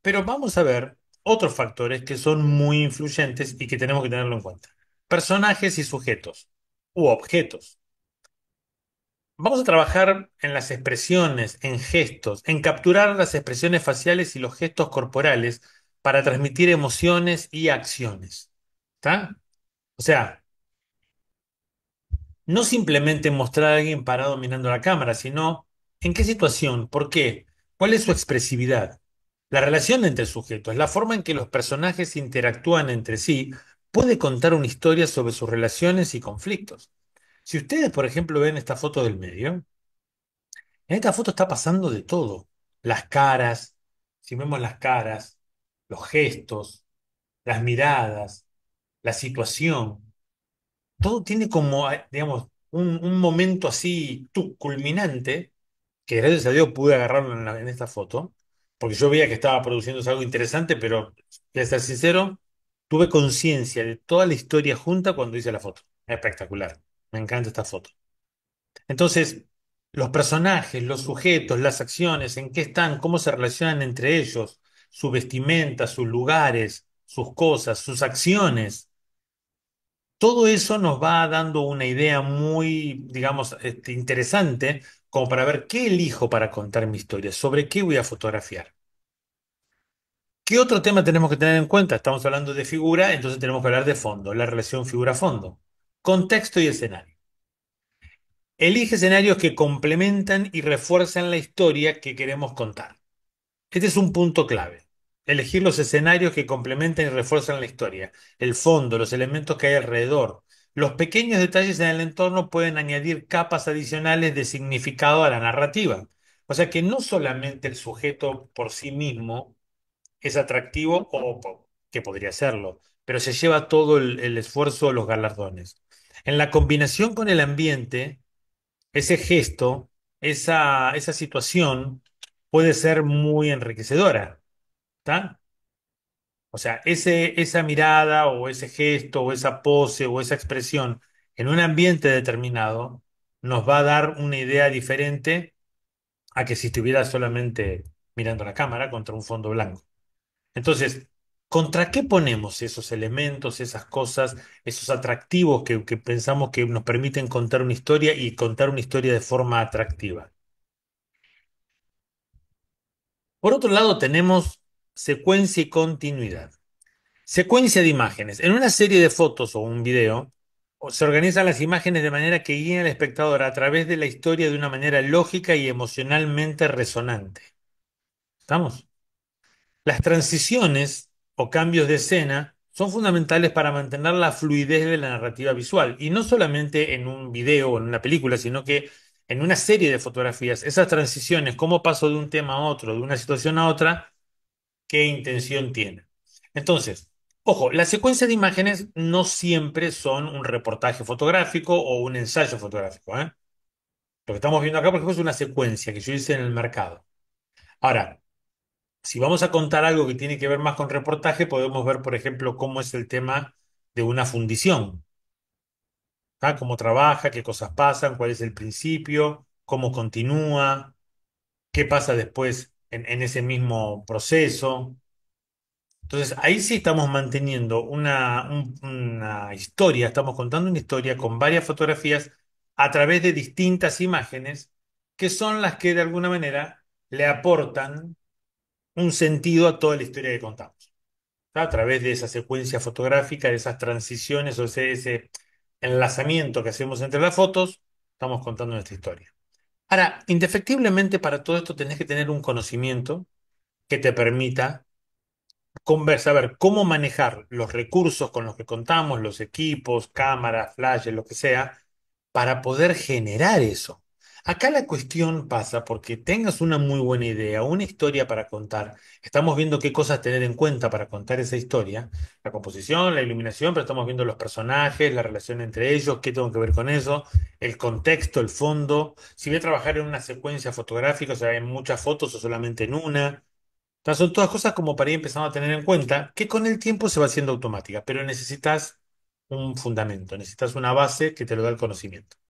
Pero vamos a ver otros factores que son muy influyentes y que tenemos que tenerlo en cuenta. Personajes y sujetos u objetos. Vamos a trabajar en las expresiones, en gestos, en capturar las expresiones faciales y los gestos corporales para transmitir emociones y acciones. ¿Está? O sea, no simplemente mostrar a alguien parado mirando la cámara, sino en qué situación, por qué, cuál es su expresividad. La relación entre sujetos, la forma en que los personajes interactúan entre sí, puede contar una historia sobre sus relaciones y conflictos. Si ustedes, por ejemplo, ven esta foto del medio, en esta foto está pasando de todo. Las caras, si vemos las caras, los gestos, las miradas, la situación. Todo tiene como, digamos, un momento así culminante, que gracias a Dios pude agarrarlo en esta foto, porque yo veía que estaba produciéndose algo interesante, pero, voy a ser sincero, tuve conciencia de toda la historia junta cuando hice la foto. Espectacular. Me encanta esta foto. Entonces, los personajes, los sujetos, las acciones, en qué están, cómo se relacionan entre ellos, su vestimenta, sus lugares, sus cosas, sus acciones. Todo eso nos va dando una idea muy, digamos, interesante como para ver qué elijo para contar mi historia, sobre qué voy a fotografiar. ¿Qué otro tema tenemos que tener en cuenta? Estamos hablando de figura, entonces tenemos que hablar de fondo, la relación figura-fondo. Contexto y escenario. Elige escenarios que complementan y refuerzan la historia que queremos contar. Este es un punto clave. Elegir los escenarios que complementan y refuerzan la historia, el fondo, los elementos que hay alrededor. Los pequeños detalles en el entorno pueden añadir capas adicionales de significado a la narrativa. O sea que no solamente el sujeto por sí mismo es atractivo que podría serlo, pero se lleva todo el esfuerzo, los galardones. En la combinación con el ambiente, ese gesto, esa situación puede ser muy enriquecedora. ¿Está? O sea, esa mirada o ese gesto o esa pose o esa expresión en un ambiente determinado nos va a dar una idea diferente a que si estuviera solamente mirando la cámara contra un fondo blanco. Entonces, ¿contra qué ponemos esos elementos, esas cosas, esos atractivos que pensamos que nos permiten contar una historia y contar una historia de forma atractiva? Por otro lado, tenemos secuencia y continuidad. Secuencia de imágenes. En una serie de fotos o un video, se organizan las imágenes de manera que guíen al espectador a través de la historia de una manera lógica y emocionalmente resonante. ¿Estamos? Las transiciones o cambios de escena son fundamentales para mantener la fluidez de la narrativa visual. Y no solamente en un video o en una película, sino que en una serie de fotografías, esas transiciones, cómo paso de un tema a otro, de una situación a otra, qué intención tiene. Entonces, ojo, las secuencias de imágenes no siempre son un reportaje fotográfico o un ensayo fotográfico, ¿eh? Lo que estamos viendo acá, por ejemplo, es una secuencia que yo hice en el mercado. Ahora, si vamos a contar algo que tiene que ver más con reportaje, podemos ver, por ejemplo, cómo es el tema de una fundición. ¿Ah? Cómo trabaja, qué cosas pasan, cuál es el principio, cómo continúa, qué pasa después en ese mismo proceso. Entonces, ahí sí estamos manteniendo una historia, estamos contando una historia con varias fotografías a través de distintas imágenes que son las que de alguna manera le aportan un sentido a toda la historia que contamos. ¿Tá? A través de esa secuencia fotográfica, de esas transiciones o ese enlazamiento que hacemos entre las fotos, estamos contando nuestra historia. Ahora, indefectiblemente para todo esto tenés que tener un conocimiento que te permita saber cómo manejar los recursos con los que contamos, los equipos, cámaras, flashes, lo que sea, para poder generar eso. Acá la cuestión pasa porque tengas una muy buena idea, una historia para contar. Estamos viendo qué cosas tener en cuenta para contar esa historia. La composición, la iluminación, pero estamos viendo los personajes, la relación entre ellos, qué tengo que ver con eso, el contexto, el fondo. Si voy a trabajar en una secuencia fotográfica, o sea, en muchas fotos o solamente en una. Estas son todas cosas como para ir empezando a tener en cuenta que con el tiempo se va haciendo automática, pero necesitas un fundamento, necesitas una base que te lo da el conocimiento.